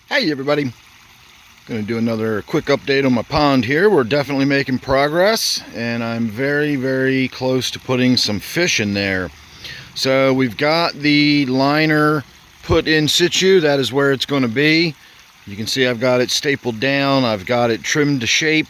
Hey everybody, going to do another quick update on my pond here. We're definitely making progress and I'm very close to putting some fish in there. So we've got the liner put in situ. That is where it's going to be. You can see I've got it stapled down, I've got it trimmed to shape.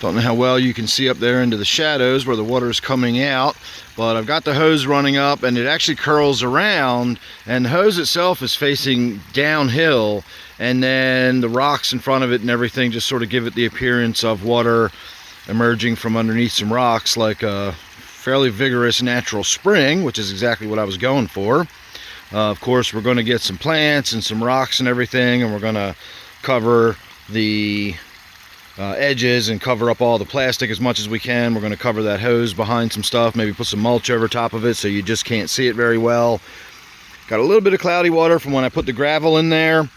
Don't know how well you can see up there into the shadows where the water is coming out, but I've got the hose running up and it actually curls around, and the hose itself is facing downhill, and then the rocks in front of it and everything just sort of give it the appearance of water emerging from underneath some rocks, like a fairly vigorous natural spring, which is exactly what I was going for. Of course, we're going to get some plants and some rocks and everything, and we're going to cover the edges and cover up all the plastic as much as we can. We're going to cover that hose behind some stuff, maybe put some mulch over top of it so you just can't see it very well. Got a little bit of cloudy water from when I put the gravel in there,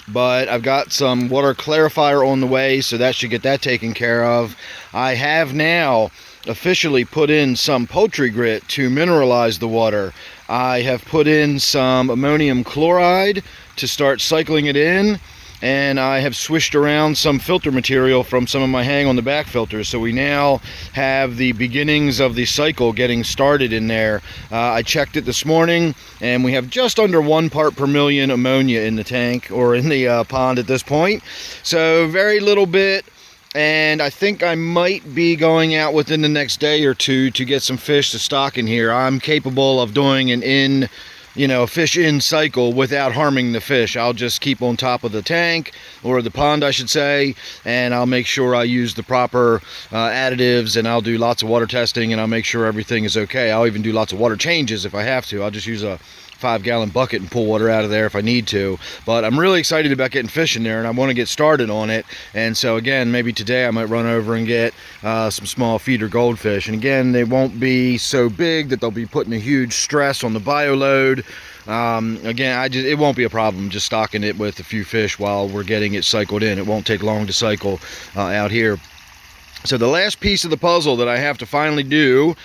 but I've got some water clarifier on the way, so that should get that taken care of. I have now officially put in some poultry grit to mineralize the water. I have put in some ammonium chloride to start cycling it in, and I have swished around some filter material from some of my hang on the back filters, so we now have the beginnings of the cycle getting started in there. I checked it this morning and we have just under 1 part per million ammonia in the tank, or in the pond at this point, so very little bit. And I think I might be going out within the next day or two to get some fish to stock in here. I'm capable of doing an fish in cycle without harming the fish. I'll just keep on top of the tank, or the pond I should say, and I'll make sure I use the proper additives, and I'll do lots of water testing, and I'll make sure everything is okay. I'll even do lots of water changes if I have to. I'll just use a 5-gallon bucket and pull water out of there if I need to. But I'm really excited about getting fish in there, and I want to get started on it. And so again, maybe today I might run over and get some small feeder goldfish. And again, they won't be so big that they'll be putting a huge stress on the bioload. Again, it won't be a problem just stocking it with a few fish while we're getting it cycled in. It won't take long to cycle out here. So the last piece of the puzzle that I have to finally do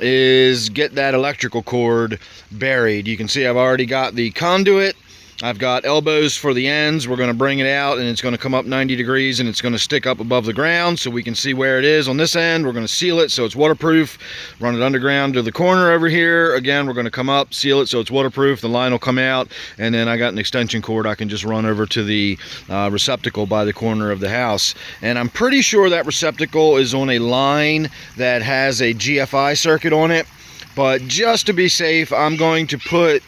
is get that electrical cord buried. You can see I've already got the conduit. I've got elbows for the ends. We're going to bring it out, and it's going to come up 90 degrees, and it's going to stick up above the ground so we can see where it is on this end. We're going to seal it so it's waterproof, run it underground to the corner over here. Again, we're going to come up, seal it so it's waterproof. The line will come out, and then I got an extension cord I can just run over to the receptacle by the corner of the house. And I'm pretty sure that receptacle is on a line that has a GFI circuit on it, but just to be safe, I'm going to put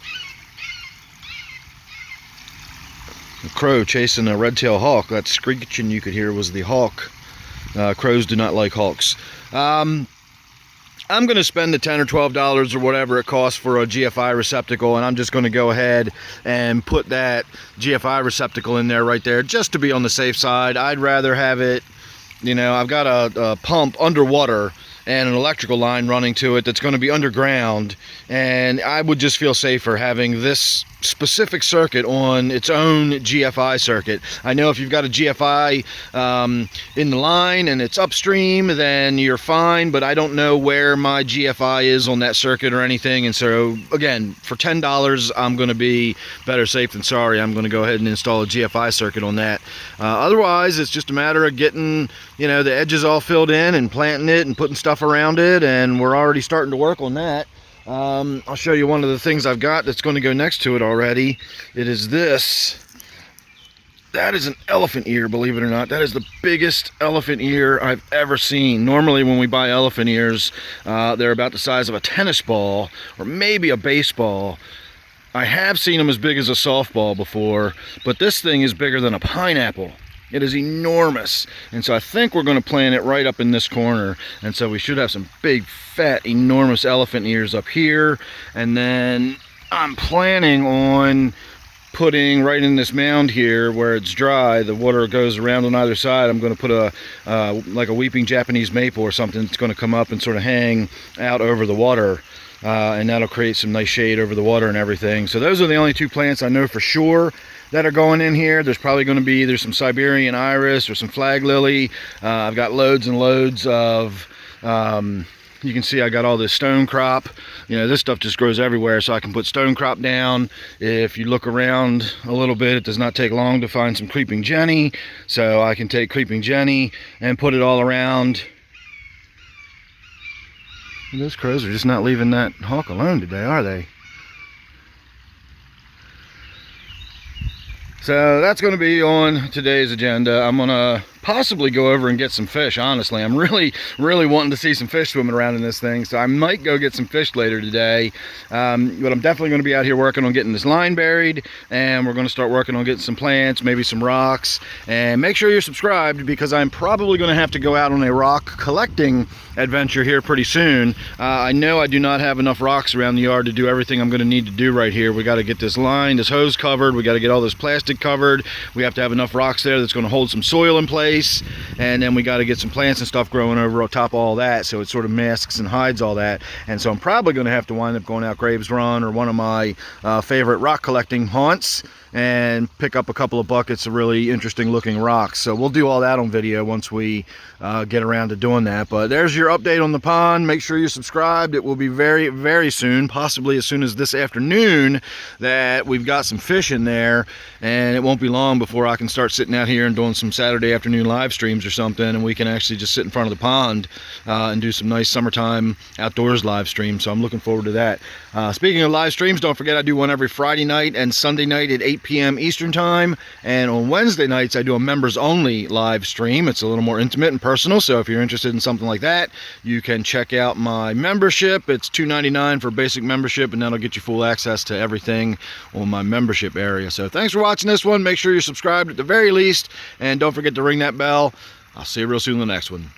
a crow chasing a red-tailed hawk. That screeching you could hear was the hawk. Crows do not like hawks. I'm going to spend the $10 or $12 or whatever it costs for a GFI receptacle, and I'm just going to go ahead and put that GFI receptacle in there right there just to be on the safe side. I'd rather have it, I've got a pump underwater and an electrical line running to it that's going to be underground, and I would just feel safer having this specific circuit on its own GFI circuit. I know if you've got a GFI in the line and it's upstream, then you're fine, but I don't know where my GFI is on that circuit or anything, and so again, for $10 I'm going to be better safe than sorry. I'm going to go ahead and install a GFI circuit on that. Otherwise, it's just a matter of getting the edges all filled in and planting it and putting stuff around it, and we're already starting to work on that. I'll show you one of the things I've got that's going to go next to it already. It is this. That is an elephant ear, believe it or not. That is the biggest elephant ear I've ever seen. Normally when we buy elephant ears, they're about the size of a tennis ball or maybe a baseball. I have seen them as big as a softball before, but this thing is bigger than a pineapple. It is enormous, and so I think we're going to plant it right up in this corner, and so we should have some big, fat, enormous elephant ears up here. And then I'm planning on putting right in this mound here where it's dry, the water goes around on either side. I'm going to put like a weeping Japanese maple or something that's going to come up and sort of hang out over the water. And that'll create some nice shade over the water and everything. So those are the only two plants I know for sure that are going in here. There's probably going to be either some Siberian iris or some flag lily. I've got loads and loads of You can see I got all this stone crop. You know, this stuff just grows everywhere, so I can put stone crop down. If you look around a little bit, it does not take long to find some creeping jenny, so I can take creeping jenny and put it all around. Those crows are just not leaving that hawk alone today, are they? So that's going to be on today's agenda. I'm going to possibly go over and get some fish. Honestly, I'm really wanting to see some fish swimming around in this thing, so I might go get some fish later today. But I'm definitely going to be out here working on getting this line buried, and we're going to start working on getting some plants, maybe some rocks. And make sure you're subscribed, because I'm probably going to have to go out on a rock collecting adventure here pretty soon. I know I do not have enough rocks around the yard to do everything I'm going to need to do right here. We got to get this line, this hose covered. We got to get all this plastic covered. We have to have enough rocks there that's going to hold some soil in place. And then we got to get some plants and stuff growing over top of all that, so it sort of masks and hides all that. And so I'm probably going to have to wind up going out Graves Run or one of my favorite rock collecting haunts and pick up a couple of buckets of really interesting looking rocks. So we'll do all that on video once we get around to doing that. But there's your update on the pond. Make sure you're subscribed. It will be very soon, possibly as soon as this afternoon, that we've got some fish in there, and it won't be long before I can start sitting out here and doing some Saturday afternoon live streams or something, and we can actually just sit in front of the pond and do some nice summertime outdoors live streams. So I'm looking forward to that. Speaking of live streams, don't forget I do one every Friday night and Sunday night at 8 p.m. Eastern time, and on Wednesday nights I do a members only live stream. It's a little more intimate and personal, so if you're interested in something like that, you can check out my membership. It's $2.99 for basic membership, and that'll get you full access to everything on my membership area. So thanks for watching this one. Make sure you're subscribed at the very least, and don't forget to ring that bell. I'll see you real soon in the next one.